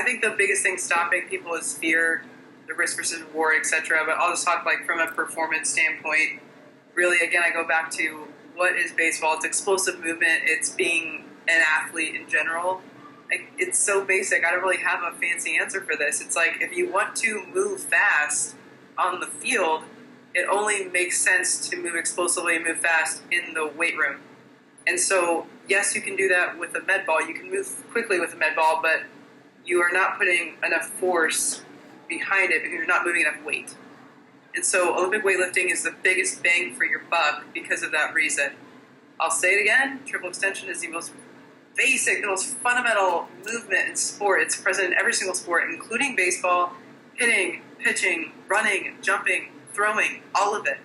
think the biggest thing stopping people is fear, the risk versus reward, etc. But I'll just talk like from a performance standpoint. Really, again, I go back to what is baseball? It's explosive movement. It's being an athlete in general. it's so basic. I don't really have a fancy answer for this. It's like if you want to move fast on the field, it only makes sense to move explosively and move fast in the weight room. And so, yes, you can do that with a med ball. You can move quickly with a med ball, but you are not putting enough force behind it because you're not moving enough weight. And so Olympic weightlifting is the biggest bang for your buck because of that reason. I'll say it again, triple extension is the most basic, the most fundamental movement in sport. It's present in every single sport, including baseball, hitting, pitching, running, jumping, throwing, all of it.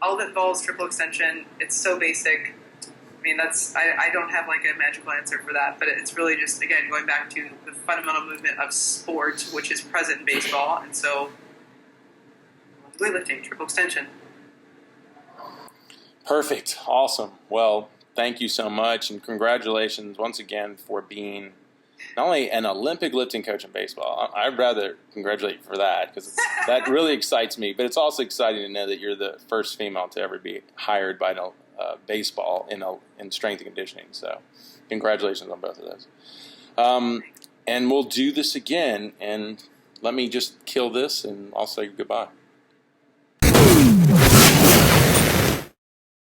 All of it involves triple extension. It's so basic. I mean, I don't have like a magical answer for that, but it's really just, again, going back to the fundamental movement of sport, which is present in baseball. And so, weightlifting, triple extension. Perfect. Awesome. Well, thank you so much, and congratulations once again for being not only an Olympic lifting coach in baseball. I'd rather congratulate you for that because that really excites me, but it's also exciting to know that you're the first female to ever be hired by baseball in strength and conditioning. So congratulations on both of those. And we'll do this again, and let me just kill this, and I'll say goodbye.